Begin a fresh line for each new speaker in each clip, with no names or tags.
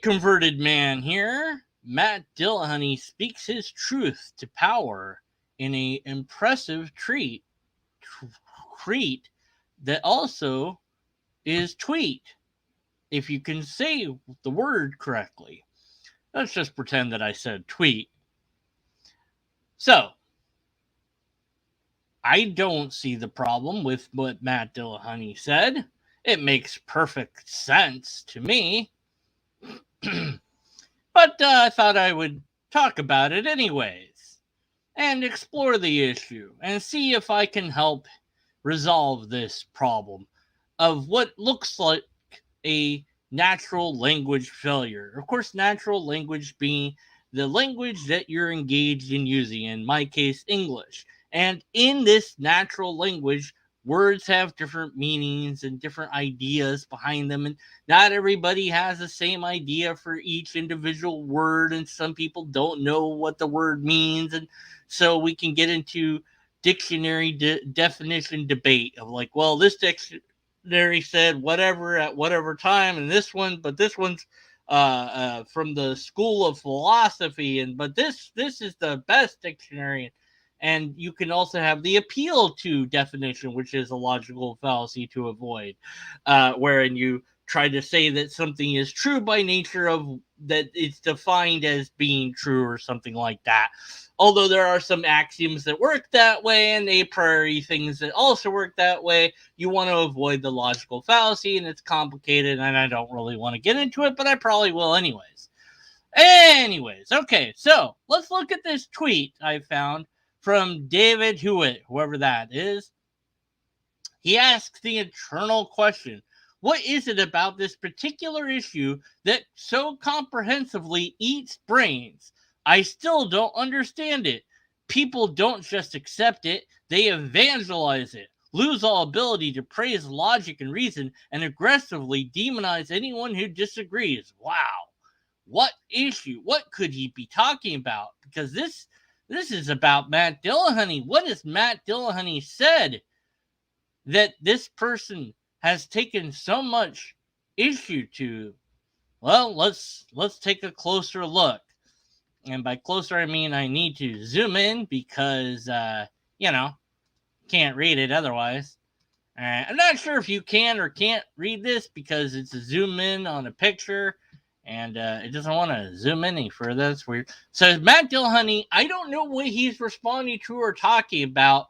converted man here. Matt Dillahunty speaks his truth to power in a impressive treat that also is tweet, if you can say the word correctly. Let's just pretend that I said tweet. So, I don't see the problem with what Matt Dillahunty said. It makes perfect sense to me. But I thought I would talk about it anyways and explore the issue and see if I can help resolve this problem of what looks like a natural language failure. Of course, natural language being the language that you're engaged in using, in my case, English. And in this natural language, words have different meanings and different ideas behind them. And not everybody has the same idea for each individual word. And some people don't know what the word means. And so we can get into dictionary definition debate of like, well, this dictionary said whatever at whatever time, and this one, but this one's from the school of philosophy, and but this is the best dictionary. And you can also have the appeal to definition, which is a logical fallacy to avoid, wherein you try to say that something is true by nature of that it's defined as being true or something like that. Although there are some axioms that work that way and a priori things that also work that way, you want to avoid the logical fallacy, and it's complicated, and I don't really want to get into it, but I probably will anyways. Okay, so let's look at this tweet I found from David Hewitt, whoever that is. He asks the eternal question: what is it about this particular issue that so comprehensively eats brains? I still don't understand it. People don't just accept it, they evangelize it, lose all ability to praise logic and reason, and aggressively demonize anyone who disagrees. Wow. What issue? What could he be talking about? Because this is about Matt Dillahunty. What has Matt Dillahunty said that this person has taken so much issue to? Well, let's take a closer look. And by closer, I mean I need to zoom in because, can't read it otherwise. I'm not sure if you can or can't read this because it's a zoom in on a picture. And it doesn't want to zoom any further. That's weird. So Matt Dillahunty, I don't know what he's responding to or talking about.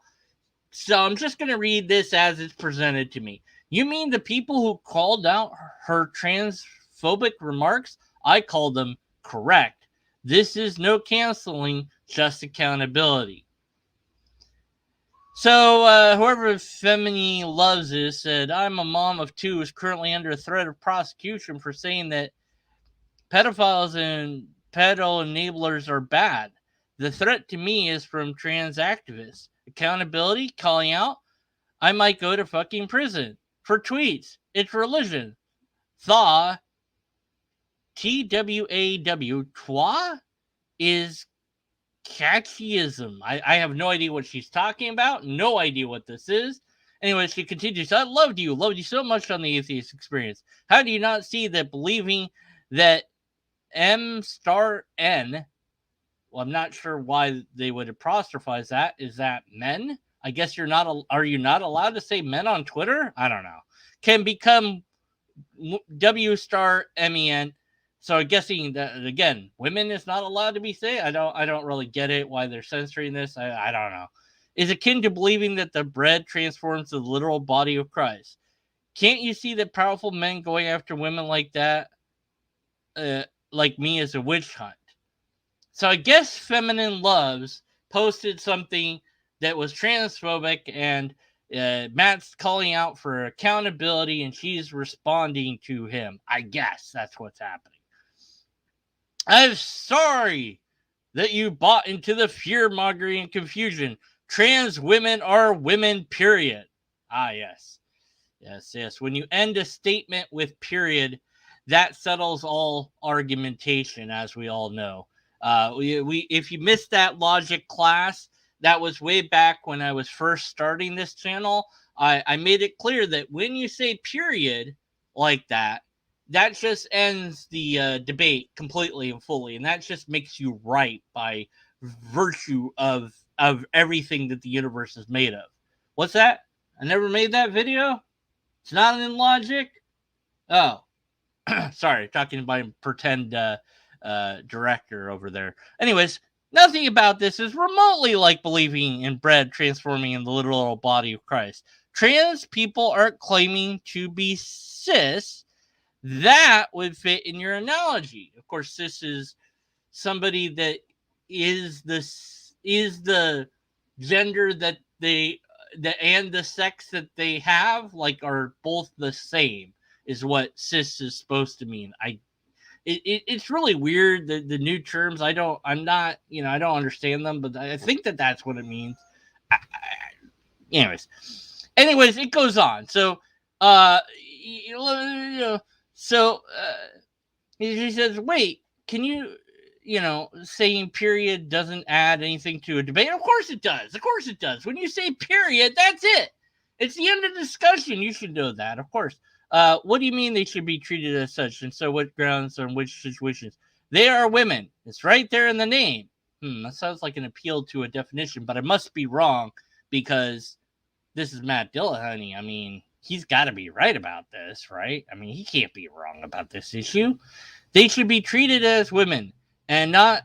So I'm just going to read this as it's presented to me. You mean the people who called out her transphobic remarks? I called them correct. This is no canceling, just accountability. So whoever Femini loves this said, I'm a mom of two who is currently under threat of prosecution for saying that pedophiles and pedo enablers are bad. The threat to me is from trans activists. Accountability, calling out, I might go to fucking prison for tweets. It's religion. Thaw, TWAW, twa, is catchyism. I have no idea what she's talking about. No idea what this is. Anyway, she continues, I loved you so much on the atheist experience. How do you not see that believing that M star N, well, I'm not sure why they would apostrophize that. Is that men? I guess are you not allowed to say men on Twitter? I don't know. Can become W star MEN. So I'm guessing that, again, women is not allowed to be saying. I don't really get it, why they're censoring this. I don't know. Is akin to believing that the bread transforms the literal body of Christ. Can't you see that powerful men going after women like that, like me, as a witch hunt? So I guess Feminine Loves posted something that was transphobic, and Matt's calling out for accountability, and she's responding to him. I guess that's what's happening. I'm sorry that you bought into the fear-mongering and confusion. Trans women are women, period. Ah, yes. Yes. When you end a statement with period, that settles all argumentation, as we all know. If you missed that logic class, that was way back when I was first starting this channel. I made it clear that when you say period like that, that just ends the debate completely and fully, and that just makes you right by virtue of everything that the universe is made of. What's that? I never made that video. It's not in logic. Oh, sorry, talking about pretend director over there. Anyways, nothing about this is remotely like believing in bread transforming in the literal body of Christ. Trans people aren't claiming to be cis. That would fit in your analogy. Of course, cis is somebody that is the gender that they and the sex that they have like are both the same is what cis is supposed to mean. It's really weird, the new terms. I'm not, I don't understand them, but I think that that's what it means. Anyways, it goes on. So you know, so he says, wait, can you, saying period doesn't add anything to a debate? Of course it does. Of course it does. When you say period, that's it. It's the end of the discussion. You should know that, of course. What do you mean they should be treated as such? And so what grounds on which situations? They are women. It's right there in the name. That sounds like an appeal to a definition, but I must be wrong because this is Matt Dillahunty. I mean, he's got to be right about this, right? I mean, he can't be wrong about this issue. They should be treated as women and not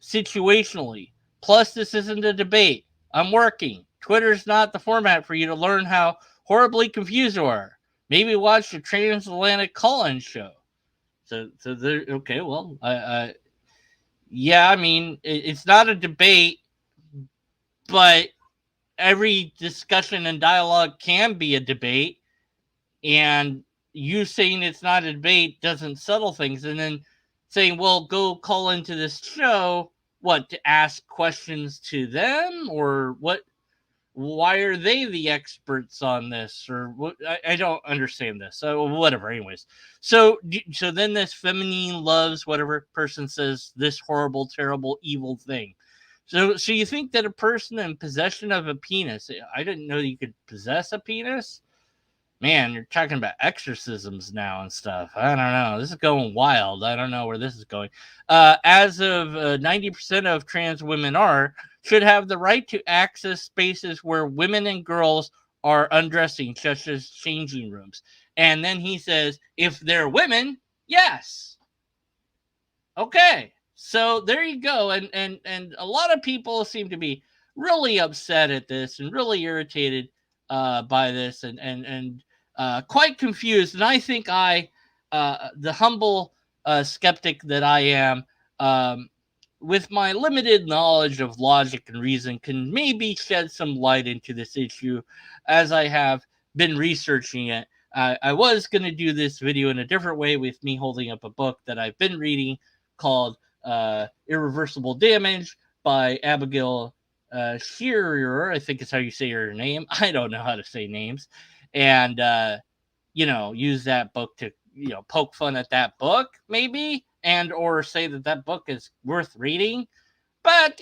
situationally. Plus, this isn't a debate. I'm working. Twitter's not the format for you to learn how horribly confused you are. Maybe watch the Transatlantic Call-In show. So there. Okay, well, yeah. I mean, it's not a debate, but every discussion and dialogue can be a debate, and you saying it's not a debate doesn't settle things. And then saying, well, go call into this show, what, to ask questions to them, or what? Why are they the experts on this? Or what? I don't understand this. So whatever. Anyways, so then this feminine loves whatever person says this horrible, terrible, evil thing. So you think that a person in possession of a penis? I didn't know you could possess a penis. Man, you're talking about exorcisms now and stuff. I don't know. This is going wild. I don't know where this is going. As of 90% of trans women should have the right to access spaces where women and girls are undressing, such as changing rooms. And then he says, if they're women, yes. Okay. So there you go. And a lot of people seem to be really upset at this and really irritated by this and quite confused. And I think the humble skeptic that I am, with my limited knowledge of logic and reason, can maybe shed some light into this issue as I have been researching it. I was going to do this video in a different way with me holding up a book that I've been reading called Irreversible Damage by Abigail Shearer, I think is how you say her name. I don't know how to say names. And, use that book to, poke fun at that book, maybe, and or say that book is worth reading. But,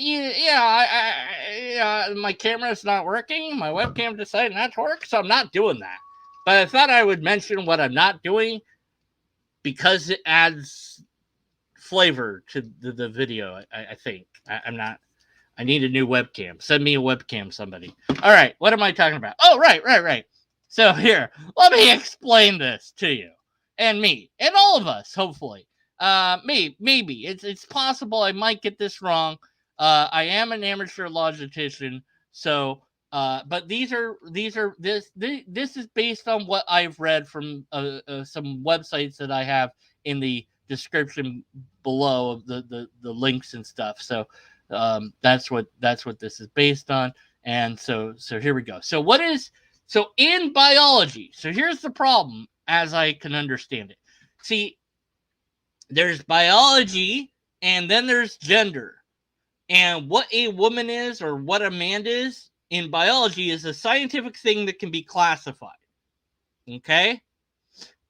my camera's not working. My webcam decided not to work, so I'm not doing that. But I thought I would mention what I'm not doing because it adds flavor to the video. I think I need a new webcam. Send me a webcam, somebody. All right, what am I talking about? Oh, right. So here, let me explain this to you and me and all of us. Hopefully, maybe it's possible I might get this wrong. I am an amateur logician, so. But this is based on what I've read from some websites that I have in the description below of the links and stuff. So that's what this is based on. And so here we go. So in biology, so here's the problem as I can understand it. See, there's biology and then there's gender. And what a woman is or what a man is in biology is a scientific thing that can be classified. Okay?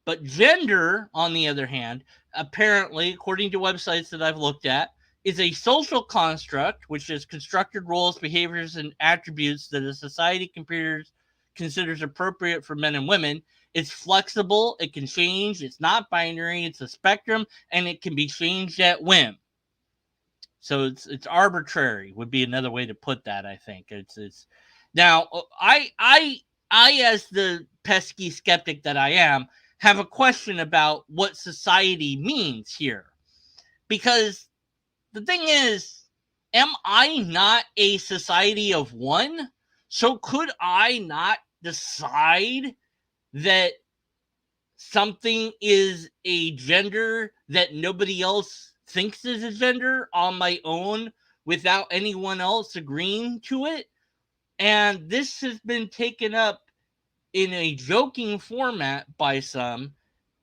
But gender, on the other hand, apparently, according to websites that I've looked at, is a social construct, which is constructed roles, behaviors, and attributes that a society considers appropriate for men and women. It's flexible, it can change, it's not binary, it's a spectrum, and it can be changed at whim. So it's arbitrary would be another way to put that. I think it's now I as the pesky skeptic that I am have a question about what society means here, because the thing is, am I not a society of one? So could I not decide that something is a gender that nobody else thinks is a gender on my own without anyone else agreeing to it? And this has been taken up in a joking format by some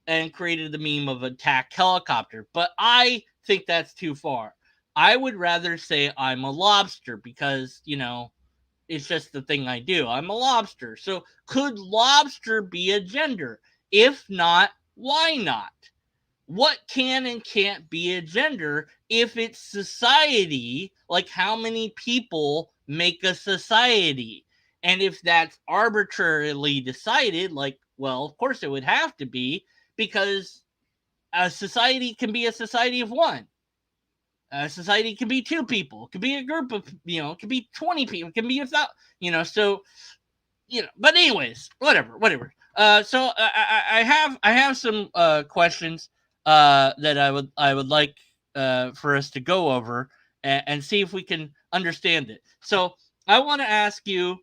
and created the meme of attack helicopter. But I think that's too far. I would rather say I'm a lobster because, it's just the thing I do. I'm a lobster. So could lobster be a gender? If not, why not? What can and can't be a gender if it's society? Like, how many people make a society? And if that's arbitrarily decided, like, well, of course it would have to be, because a society can be a society of one. A society can be two people. It could be a group of, it could be 20 people. It can be so, but anyways, whatever. So I have some questions that I would like for us to go over and see if we can understand it. So I want to ask you.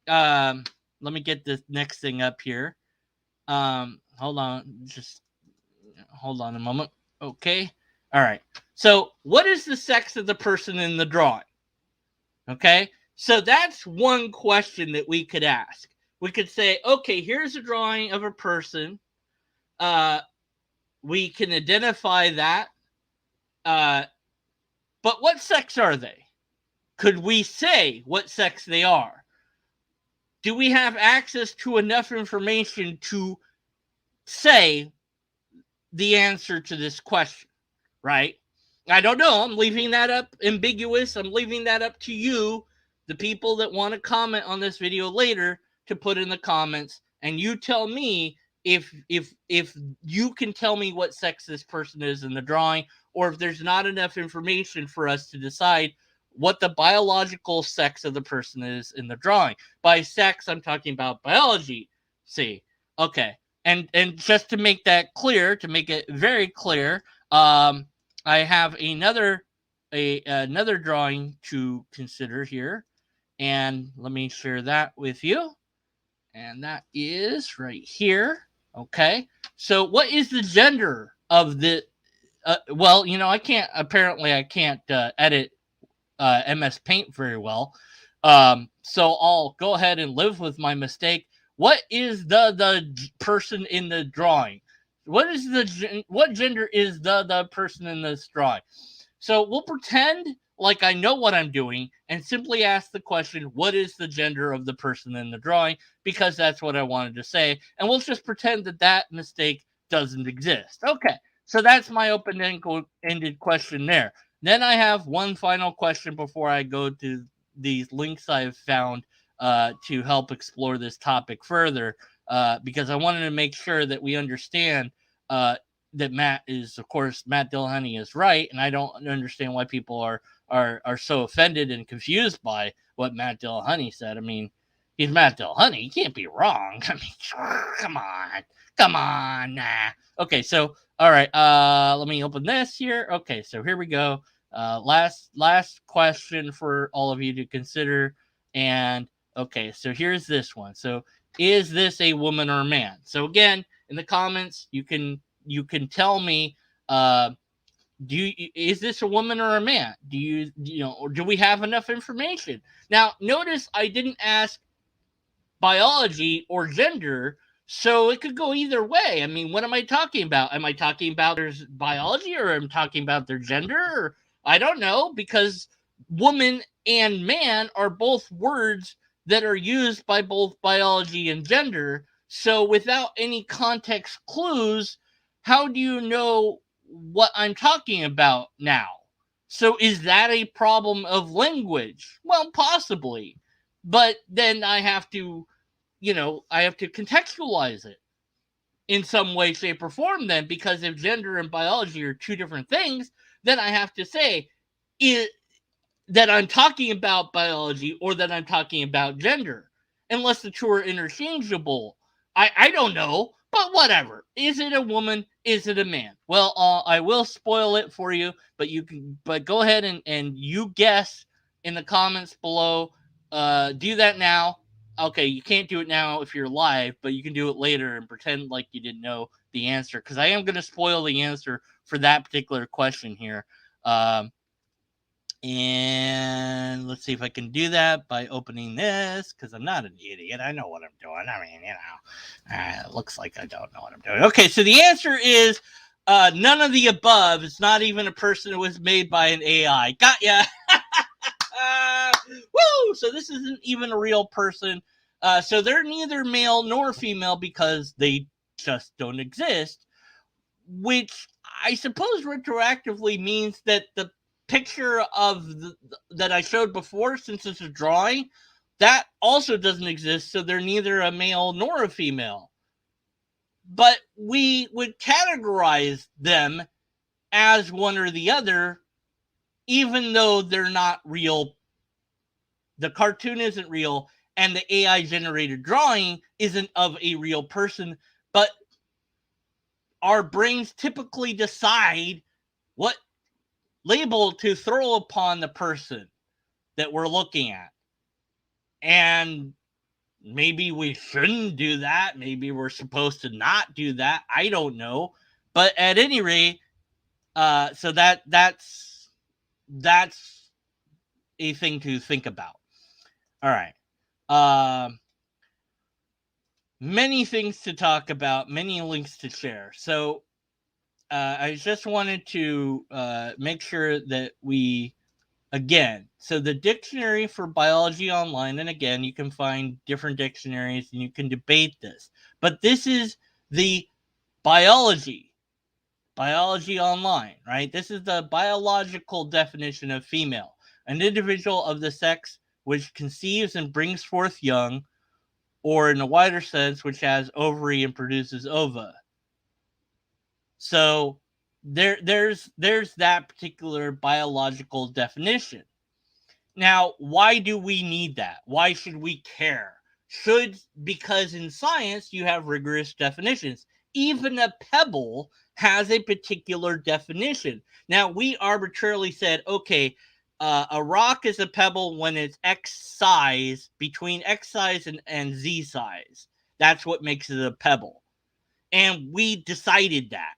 Let me get this next thing up here. Hold on, just hold on a moment. Okay. All right. So, what is the sex of the person in the drawing? Okay. So that's one question that we could ask. We could say, okay, here's a drawing of a person. We can identify that. But what sex are they? Could we say what sex they are? Do we have access to enough information to say the answer to this question? Right? I don't know. I'm leaving that up ambiguous. I'm leaving that up to you, the people that want to comment on this video later, to put in the comments, and you tell me if you can tell me what sex this person is in the drawing, or if there's not enough information for us to decide what the biological sex of the person is in the drawing. By sex, I'm talking about biology. See, okay, and just to make that clear, to make it very clear, I have another drawing to consider here, and let me share that with you. And that is right here. Okay. So what is the gender of the well, I can't edit MS Paint very well. So I'll go ahead and live with my mistake. What is the person in the drawing? What gender is the person in this drawing? So we'll pretend like I know what I'm doing and simply ask the question, what is the gender of the person in the drawing? Because that's what I wanted to say. And we'll just pretend that mistake doesn't exist. Okay. So that's my open-ended question there. Then I have one final question before I go to these links I've found to help explore this topic further, because I wanted to make sure that we understand that Matt Dillahunty is right, and I don't understand why people are so offended and confused by what Matt Dillahunty said. I mean, he's Matt Dillahunty. He can't be wrong. I mean, come on, nah. Okay, so all right, let me open this here. Okay, so here we go. Last question for all of you to consider. And okay, so here's this one. So is this a woman or a man? So again, in the comments, you can tell me, is this a woman or a man? Or do we have enough information? Now, notice I didn't ask biology or gender, so it could go either way. I mean, what am I talking about? Am I talking about their biology, or am I talking about their gender? Or, I don't know, because woman and man are both words that are used by both biology and gender. So without any context clues, how do you know what I'm talking about now? So is that a problem of language? Well, possibly. But then I have to contextualize it. in some way, shape, or form then, because if gender and biology are two different things, then I have to say that I'm talking about biology or that I'm talking about gender, unless the two are interchangeable. I don't know, but whatever. Is it a woman? Is it a man? Well, I will spoil it for you, but go ahead and you guess in the comments below. Do that now. Okay, you can't do it now if you're live, but you can do it later and pretend like you didn't know the answer, because I am going to spoil the answer for that particular question here. And let's see if I can do that by opening this, because I'm not an idiot. I know what I'm doing. I mean, it looks like I don't know what I'm doing. Okay, so the answer is none of the above. It's not even a person who was made by an AI. Got ya. Woo! So this isn't even a real person. So they're neither male nor female because they just don't exist, which I suppose retroactively means that the picture that I showed before, since it's a drawing, that also doesn't exist, so they're neither a male nor a female. But we would categorize them as one or the other, even though they're not real. The cartoon isn't real, and the AI generated drawing isn't of a real person, but our brains typically decide what label to throw upon the person that we're looking at. And maybe we shouldn't do that. Maybe we're supposed to not do that. I don't know. But at any rate, so that's a thing to think about. All right. Many things to talk about, many links to share. So I just wanted to make sure that again, so the dictionary for biology online, and again, you can find different dictionaries and you can debate this, but this is the biology online, right? This is the biological definition of female, an individual of the sex which conceives and brings forth young, or in a wider sense, which has ovary and produces ova. So there's that particular biological definition. Now, why do we need that? Why should we care? Because in science you have rigorous definitions. Even a pebble has a particular definition. Now, we arbitrarily said, okay, a rock is a pebble when it's X size, between X size and Z size. That's what makes it a pebble. And we decided that.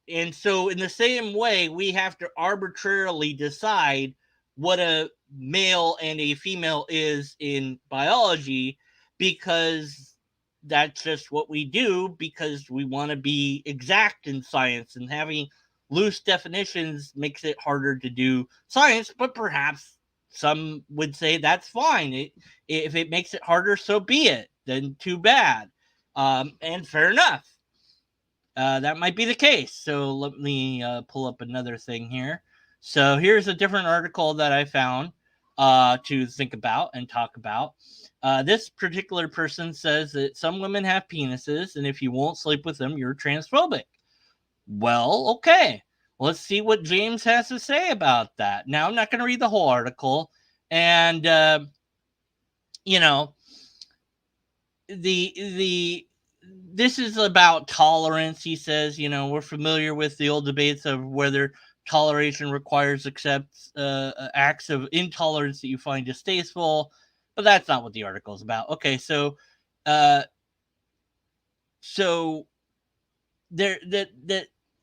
And so in the same way, we have to arbitrarily decide what a male and a female is in biology, because that's just what we do, because we want to be exact in science, and having loose definitions makes it harder to do science. But perhaps some would say that's fine. If it makes it harder, so be it. Then too bad. And fair enough. That might be the case. So let me pull up another thing here. So here's a different article that I found to think about and talk about. This particular person says that some women have penises, and if you won't sleep with them, you're transphobic. Well, okay. Let's see what James has to say about that. Now, I'm not going to read the whole article. And, this is about tolerance. He says, we're familiar with the old debates of whether toleration requires acts of intolerance that you find distasteful, but that's not what the article is about. Okay, so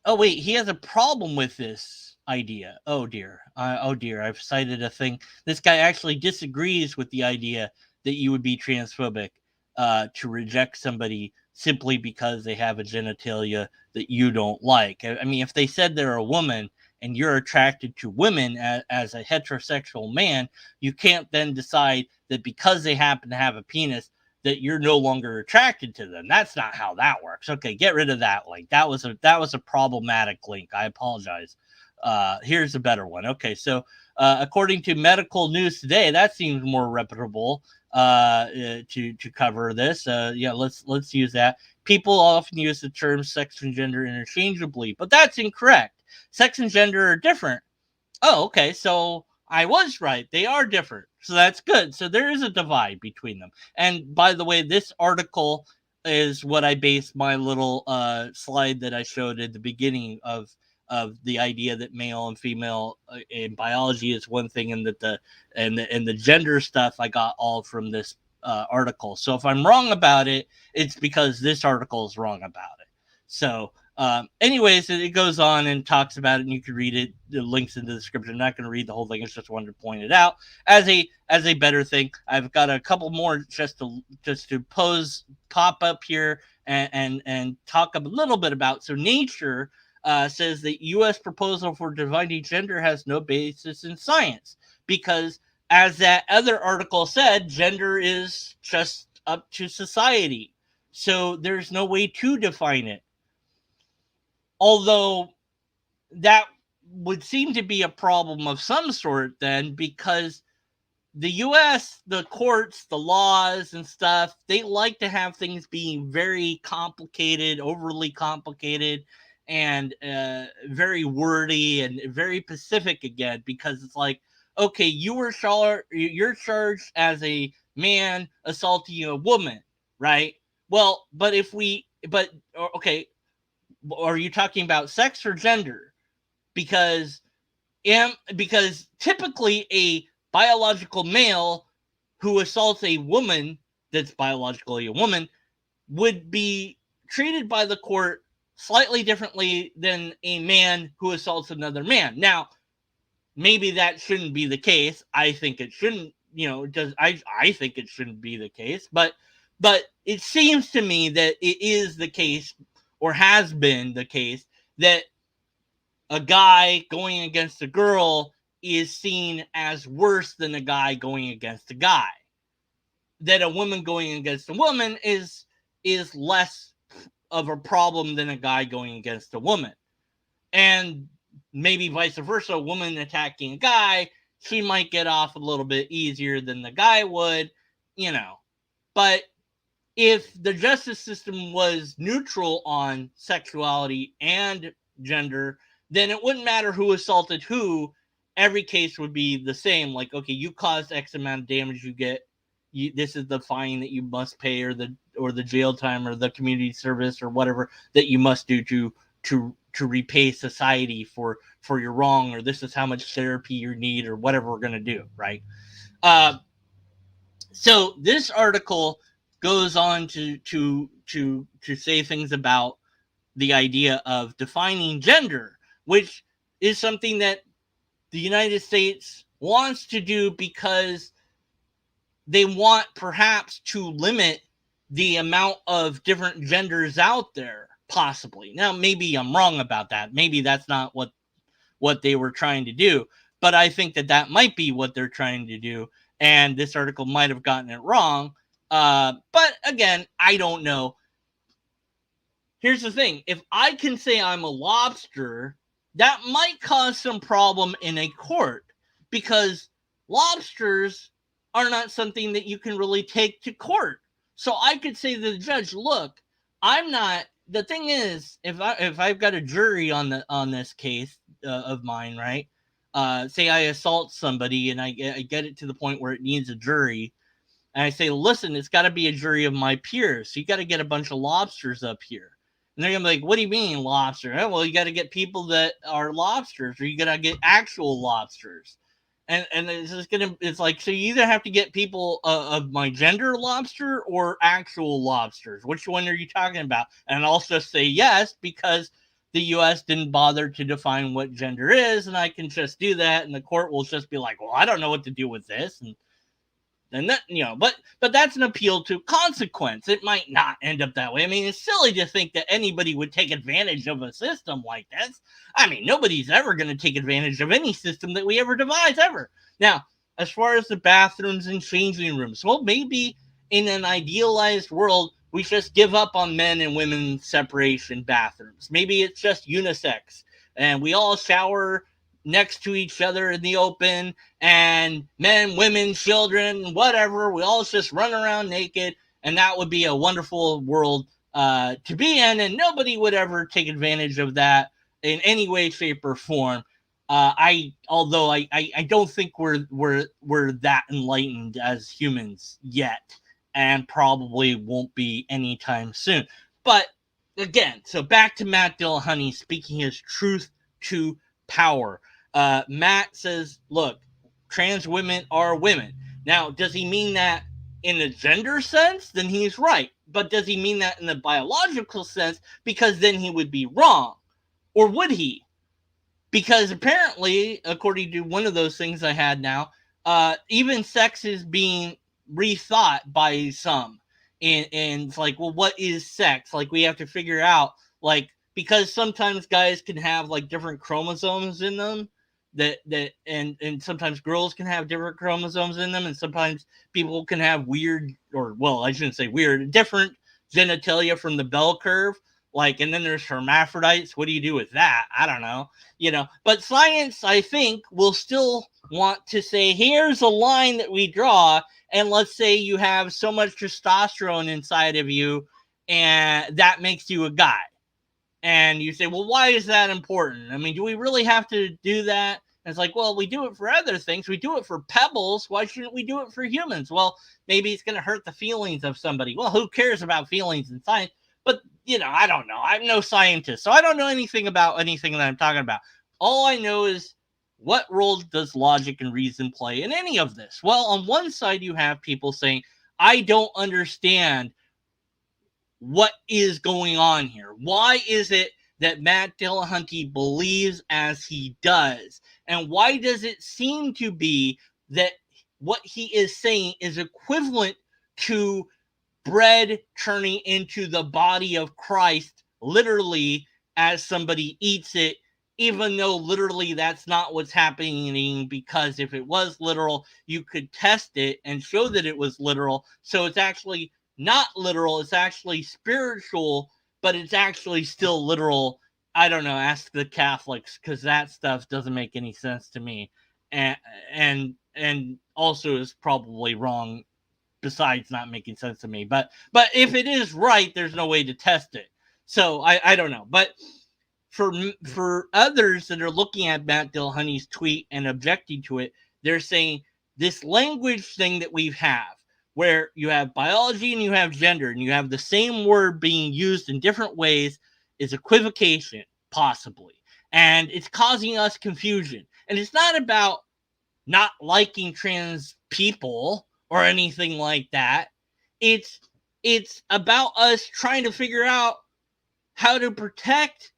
oh wait, he has a problem with this idea. Oh dear, I've cited a thing. This guy actually disagrees with the idea that you would be transphobic to reject somebody simply because they have a genitalia that you don't like. I mean, if they said they're a woman and you're attracted to women as a heterosexual man, you can't then decide that because they happen to have a penis that you're no longer attracted to them. That's not how that works. Okay, get rid of that link. That was a problematic link. I apologize. Here's a better one. Okay, so according to Medical News Today, that seems more reputable to cover this. Yeah, let's use that. People often use the terms sex and gender interchangeably, but that's incorrect. Sex and gender are different. Oh, okay. So I was right. They are different. So that's good. So there is a divide between them. And by the way, this article is what I based my little slide that I showed at the beginning of the idea that male and female in biology is one thing, and that the gender stuff I got all from this article. So if I'm wrong about it, it's because this article is wrong about it. So anyways, it goes on and talks about it, and you can read it. The links in the description. I'm not going to read the whole thing. It's just wanted to point it out as a better thing. I've got a couple more just to pop up here and talk a little bit about. So Nature says that U.S. proposal for dividing gender has no basis in science because, as that other article said, gender is just up to society. So there's no way to define it. Although that would seem to be a problem of some sort then, because the US, the courts, the laws and stuff, they like to have things being very complicated, overly complicated, and very wordy and very specific again, because it's like, okay, you're charged as a man assaulting a woman, right? Well, okay, are you talking about sex or gender? Because because typically a biological male who assaults a woman that's biologically a woman would be treated by the court slightly differently than a man who assaults another man. Now, maybe that shouldn't be the case. I think it shouldn't, I think it shouldn't be the case, but it seems to me that it is the case, or has been the case, that a guy going against a girl is seen as worse than a guy going against a guy. That a woman going against a woman is less of a problem than a guy going against a woman. And maybe vice versa, a woman attacking a guy, she might get off a little bit easier than the guy would, But if the justice system was neutral on sexuality and gender, then it wouldn't matter who assaulted who. Every case would be the same. Like, okay, you caused X amount of damage, this is the fine that you must pay, or the jail time, or the community service, or whatever that you must do to repay society for your wrong, or this is how much therapy you need, or whatever we're going to do, right? So this article goes on to say things about the idea of defining gender, which is something that the United States wants to do because they want perhaps to limit the amount of different genders out there, possibly. Now, maybe I'm wrong about that. Maybe that's not what they were trying to do, but I think that might be what they're trying to do, and this article might have gotten it wrong. But again, I don't know. Here's the thing. If I can say I'm a lobster, that might cause some problem in a court, because lobsters are not something that you can really take to court. So I could say to the judge, look, I'm not. The thing is, if I've got a jury on this case of mine, right? Say I assault somebody and I get it to the point where it needs a jury, and I say, listen, it's got to be a jury of my peers. So you got to get a bunch of lobsters up here. And they're going to be like, what do you mean lobster? Oh, well, you got to get people that are lobsters, or you got to get actual lobsters. And it's just it's like, so you either have to get people of my gender lobster or actual lobsters. Which one are you talking about? And I'll just say yes, because the U.S. didn't bother to define what gender is, and I can just do that, and the court will just be like, well, I don't know what to do with this, and that, but that's an appeal to consequence. It might not end up that way. I mean, it's silly to think that anybody would take advantage of a system like this. I mean, nobody's ever going to take advantage of any system that we ever devise, ever. Now, as far as the bathrooms and changing rooms, well, maybe in an idealized world, we just give up on men and women separation bathrooms. Maybe it's just unisex, and we all shower next to each other in the open, and men, women, children, whatever, we all just run around naked, and that would be a wonderful world to be in, and nobody would ever take advantage of that in any way, shape, or form. Although I don't think we're that enlightened as humans yet, and probably won't be anytime soon. But again, so back to Matt Dillahunty speaking his truth to power. Matt says, look, trans women are women. Now, does he mean that in a gender sense? Then he's right. But does he mean that in the biological sense? Because then he would be wrong. Or would he? Because apparently, according to one of those things I had now, even sex is being rethought by some. And it's like, well, what is sex? Like, we have to figure out, like, because sometimes guys can have like different chromosomes in them, and sometimes girls can have different chromosomes in them, and sometimes people can have weird, or well, I shouldn't say weird, different genitalia from the bell curve. Like, and then there's hermaphrodites. What do you do with that? I don't know. But science, I think, will still want to say, here's a line that we draw, and let's say you have so much testosterone inside of you, and that makes you a guy. And you say, well, why is that important? I mean, do we really have to do that? And it's like, well, we do it for other things. We do it for pebbles. Why shouldn't we do it for humans? Well, maybe it's going to hurt the feelings of somebody. Well, who cares about feelings in science? But, I don't know. I'm no scientist, so I don't know anything about anything that I'm talking about. All I know is, what role does logic and reason play in any of this? Well, on one side, you have people saying, I don't understand what is going on here. Why is it that Matt Dillahunty believes as he does? And why does it seem to be that what he is saying is equivalent to bread turning into the body of Christ, literally, as somebody eats it, even though literally that's not what's happening, because if it was literal, you could test it and show that it was literal. So it's actually not literal, it's actually spiritual, but it's actually still literal. I don't know, ask the Catholics, because that stuff doesn't make any sense to me, and also is probably wrong, besides not making sense to me. But if it is right, there's no way to test it. So I don't know. But for others that are looking at Matt Dillahunty's tweet and objecting to it, they're saying this language thing that we have, where you have biology and you have gender, and you have the same word being used in different ways, is equivocation, possibly. And it's causing us confusion. And it's not about not liking trans people or anything like that. It's about us trying to figure out how to protect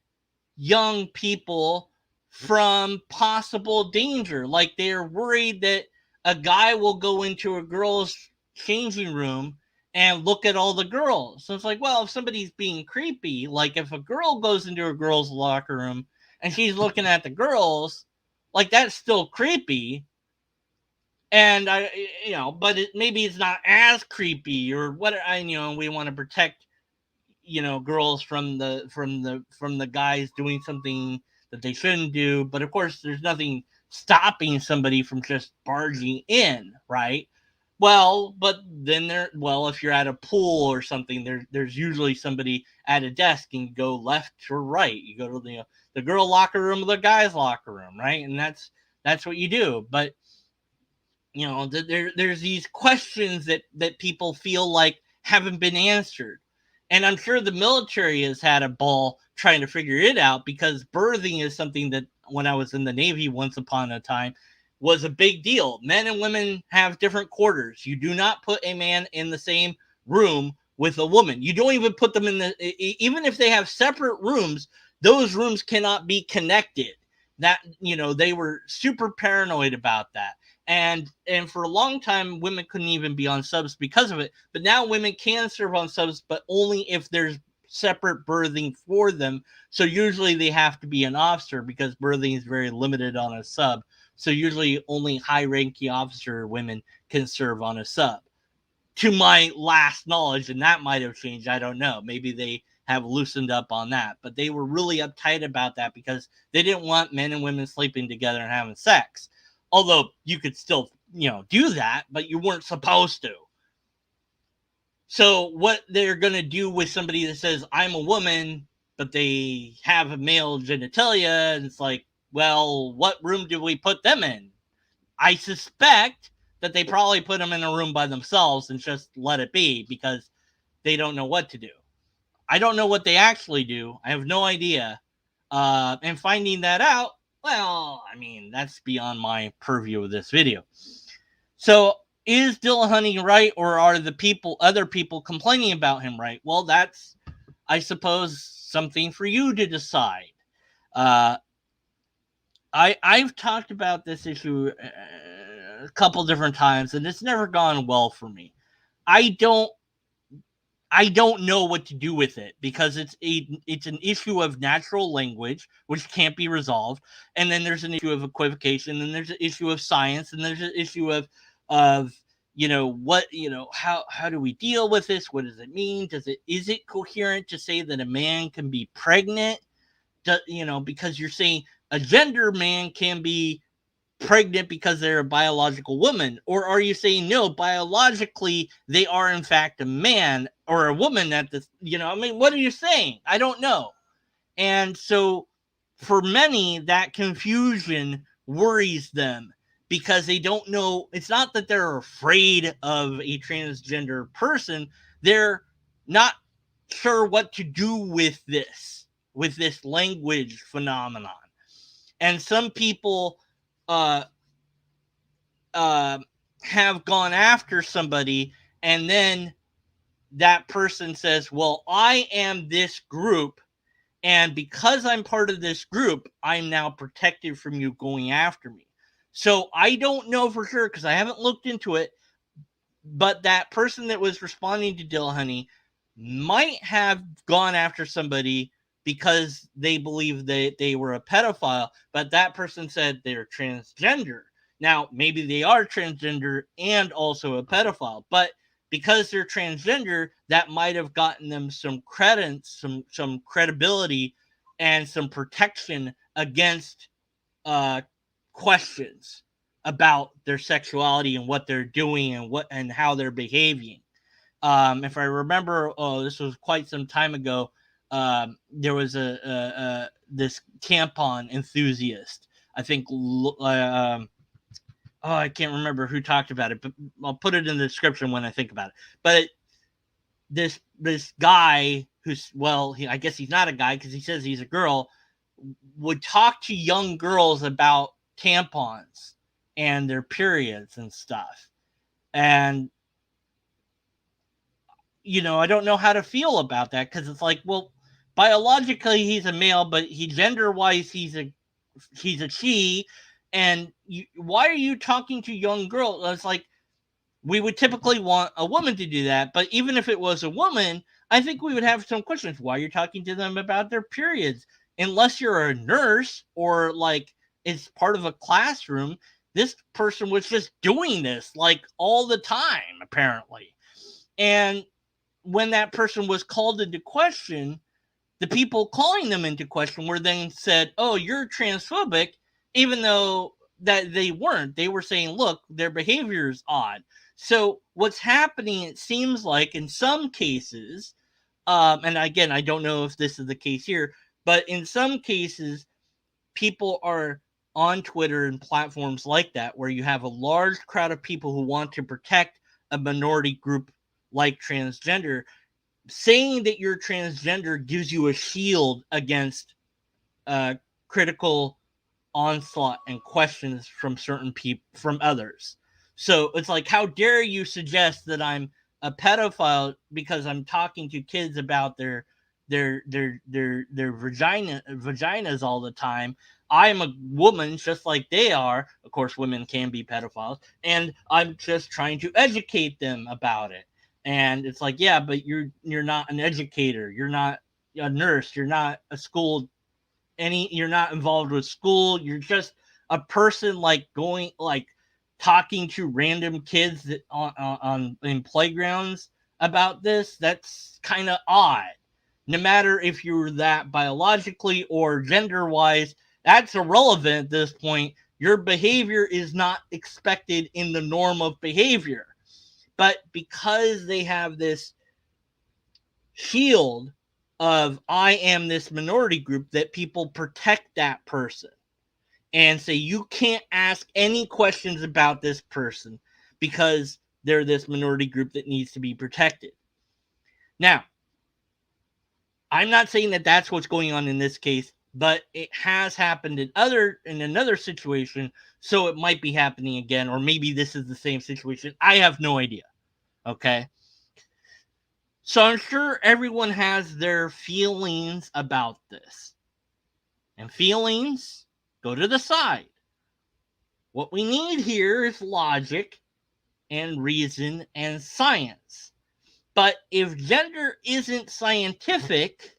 young people from possible danger. Like, they're worried that a guy will go into a girl's changing room and look at all the girls. So it's like, well, if somebody's being creepy, like if a girl goes into a girl's locker room and she's looking at the girls, like, that's still creepy. And but maybe it's not as creepy, or what. We want to protect, girls from the guys doing something that they shouldn't do. But of course, there's nothing stopping somebody from just barging in, right? Well, but then if you're at a pool or something, there's usually somebody at a desk, and you go left or right. You go to the girl locker room or the guy's locker room, right? And that's what you do. But there's these questions that people feel like haven't been answered. And I'm sure the military has had a ball trying to figure it out, because birthing is something that, when I was in the Navy once upon a time, was a big deal. Men and women have different quarters. You do not put a man in the same room with a woman. You don't even put them even if they have separate rooms, those rooms cannot be connected. That, they were super paranoid about that. And for a long time, women couldn't even be on subs because of it. But now women can serve on subs, but only if there's separate birthing for them. So usually they have to be an officer, because birthing is very limited on a sub. So usually only high-ranking officer women can serve on a sub, to my last knowledge. And that might have changed. I don't know. Maybe have loosened up on that. But they were really uptight about that because they didn't want men and women sleeping together and having sex. Although you could still, do that, but you weren't supposed to. So what they're going to do with somebody that says, I'm a woman, but they have a male genitalia, and it's like, well, what room do we put them in? I suspect that they probably put them in a room by themselves and just let it be because they don't know what to do. I don't know what they actually do. I have no idea. And finding that out, well, I mean, that's beyond my purview of this video. So is Dillahunty right, or are the other people complaining about him right? Well, that's, I suppose, something for you to decide. I've talked about this issue a couple different times, and it's never gone well for me. I don't know what to do with it because it's an issue of natural language which can't be resolved, and then there's an issue of equivocation, and there's an issue of science, and there's an issue of how do we deal with this? What does it mean? Is it coherent to say that a man can be pregnant? Because you're saying a gender man can be pregnant because they're a biological woman, or are you saying no, biologically they are in fact a man or a woman at this? What are you saying? I don't know. And so for many, that confusion worries them because they don't know. It's not that they're afraid of a transgender person, they're not sure what to do with this language phenomenon. And some people have gone after somebody, and then that person says, well, I am this group, and because I'm part of this group, I'm now protected from you going after me. So I don't know for sure because I haven't looked into it, but that person that was responding to Dillahunty might have gone after somebody because they believe that they were a pedophile, but that person said they're transgender. Now, maybe they are transgender and also a pedophile, but because they're transgender, that might have gotten them some credence, some credibility, and some protection against questions about their sexuality and what they're doing and how they're behaving. If I remember, this was quite some time ago. There was this tampon enthusiast. I think. I can't remember who talked about it, but I'll put it in the description when I think about it. But this guy who's, I guess he's not a guy because he says he's a girl, would talk to young girls about tampons and their periods and stuff. And I don't know how to feel about that because it's like, well, biologically he's a male, but gender wise he's a she. And why are you talking to young girls? It's like, we would typically want a woman to do that, but even if it was a woman, I think we would have some questions. Why are you talking to them about their periods? Unless you're a nurse or like it's part of a classroom, this person was just doing this like all the time, apparently. And when that person was called into question, the people calling them into question were then said, oh, you're transphobic, even though that they weren't. They were saying, look, their behavior is odd. So what's happening, it seems like in some cases, and again, I don't know if this is the case here, but in some cases, people are on Twitter and platforms like that where you have a large crowd of people who want to protect a minority group like transgender. Saying that you're transgender gives you a shield against critical onslaught and questions from certain people, from others. So it's like, how dare you suggest that I'm a pedophile because I'm talking to kids about their vaginas all the time. I'm a woman just like they are. Of course, women can be pedophiles, and I'm just trying to educate them about it. And it's like, yeah, but you're not an educator. You're not a nurse. You're not a school. You're not involved with school. You're just a person like talking to random kids that in playgrounds about this. That's kind of odd. no matter if you're that biologically or gender-wise, that's irrelevant at this point. Your behavior is not expected in the norm of behavior. But because they have this shield of I am this minority group, that people protect that person and say you can't ask any questions about this person because they're this minority group that needs to be protected. Now, I'm not saying that that's what's going on in this case, but it has happened in another situation, so it might be happening again, or maybe this is the same situation. I have no idea. Okay? So I'm sure everyone has their feelings about this. And feelings go to the side. What we need here is logic and reason and science. But if gender isn't scientific,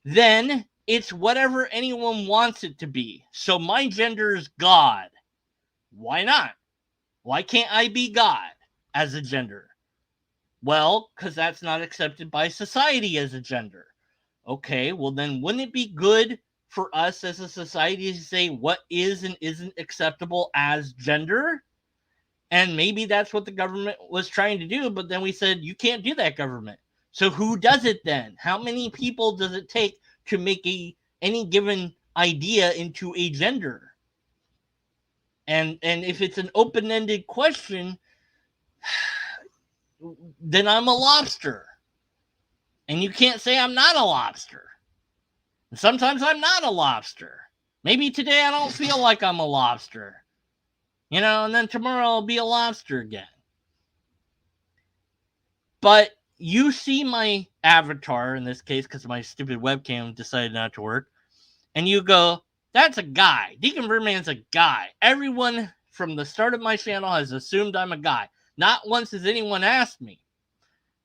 then it's whatever anyone wants it to be. So my gender is God. Why not? Why can't I be God as a gender? Well, because that's not accepted by society as a gender. Okay, well then wouldn't it be good for us as a society to say what is and isn't acceptable as gender? And maybe that's what the government was trying to do, but then we said, you can't do that, government. So who does it then? How many people does it take to make any given idea into a gender? And if it's an open-ended question, then I'm a lobster. And you can't say I'm not a lobster. And sometimes I'm not a lobster. Maybe today I don't feel like I'm a lobster. You know, and then tomorrow I'll be a lobster again. But you see my avatar in this case, because my stupid webcam decided not to work, and you go, that's a guy. Deacon Birdman's a guy. Everyone from the start of my channel has assumed I'm a guy. Not once has anyone asked me,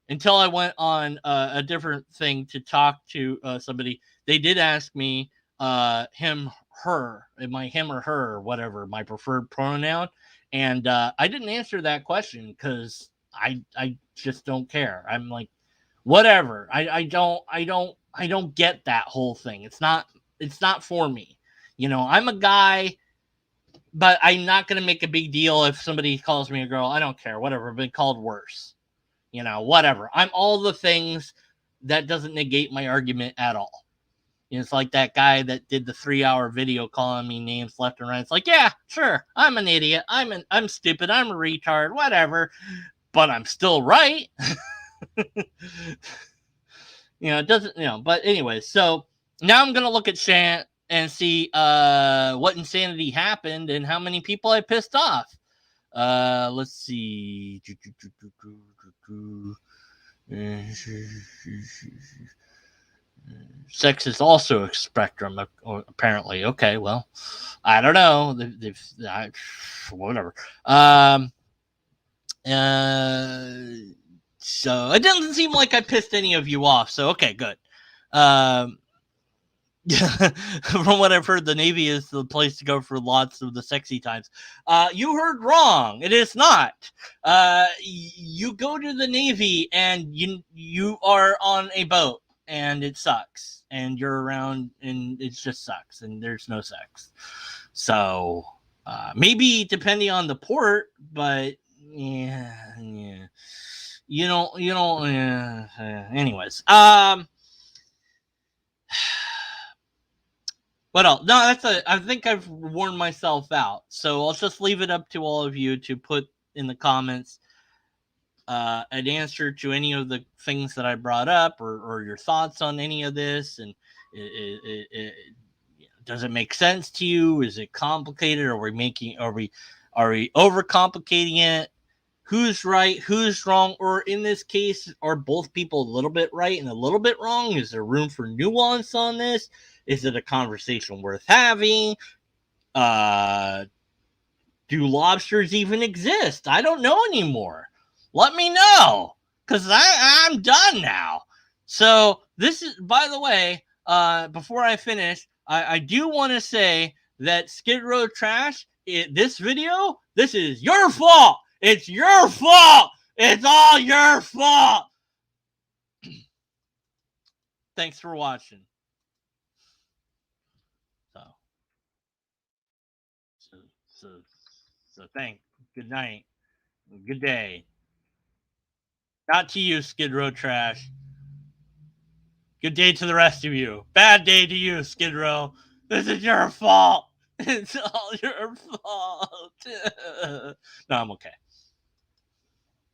until I went on a different thing to talk to somebody. They did ask me him, her, am I him or her, or whatever, my preferred pronoun. And I didn't answer that question because I just don't care. I'm like, whatever. I don't get that whole thing. It's not for me. You know, I'm a guy, but I'm not going to make a big deal if somebody calls me a girl. I don't care. Whatever. I've been called worse. You know, whatever. I'm all the things. That doesn't negate my argument at all. You know, it's like that guy that did the 3-hour video calling me names left and right. It's like, yeah, sure, I'm an idiot. I'm stupid. I'm a retard. Whatever. But I'm still right. You know, it doesn't, you know, but anyway, so now I'm going to look at Shant and see what insanity happened and how many people I pissed off. Let's see. Sex is also a spectrum, apparently. Okay, well, I don't know. Whatever. So it doesn't seem like I pissed any of you off. So okay, good. From what I've heard, the Navy is the place to go for lots of the sexy times. You heard wrong. It is not. You go to the Navy and you are on a boat and it sucks. And you're around and it just sucks and there's no sex. So maybe depending on the port, but yeah. You don't. Anyways. What else? No, I think I've worn myself out. So I'll just leave it up to all of you to put in the comments an answer to any of the things that I brought up, or your thoughts on any of this. And does it make sense to you? Is it complicated? Are we overcomplicating it? Who's right? Who's wrong? Or in this case, are both people a little bit right and a little bit wrong? Is there room for nuance on this? Is it a conversation worth having? Do lobsters even exist? I don't know anymore. Let me know, because I'm done now. So this is, by the way, before I finish, I do want to say that Skid Row Trash, this video, this is your fault. It's your fault. It's all your fault. Thanks for watching. So thank. Good night. Good day. Not to you, Skid Row Trash. Good day to the rest of you. Bad day to you, Skid Row. This is your fault. It's all your fault. No, I'm okay.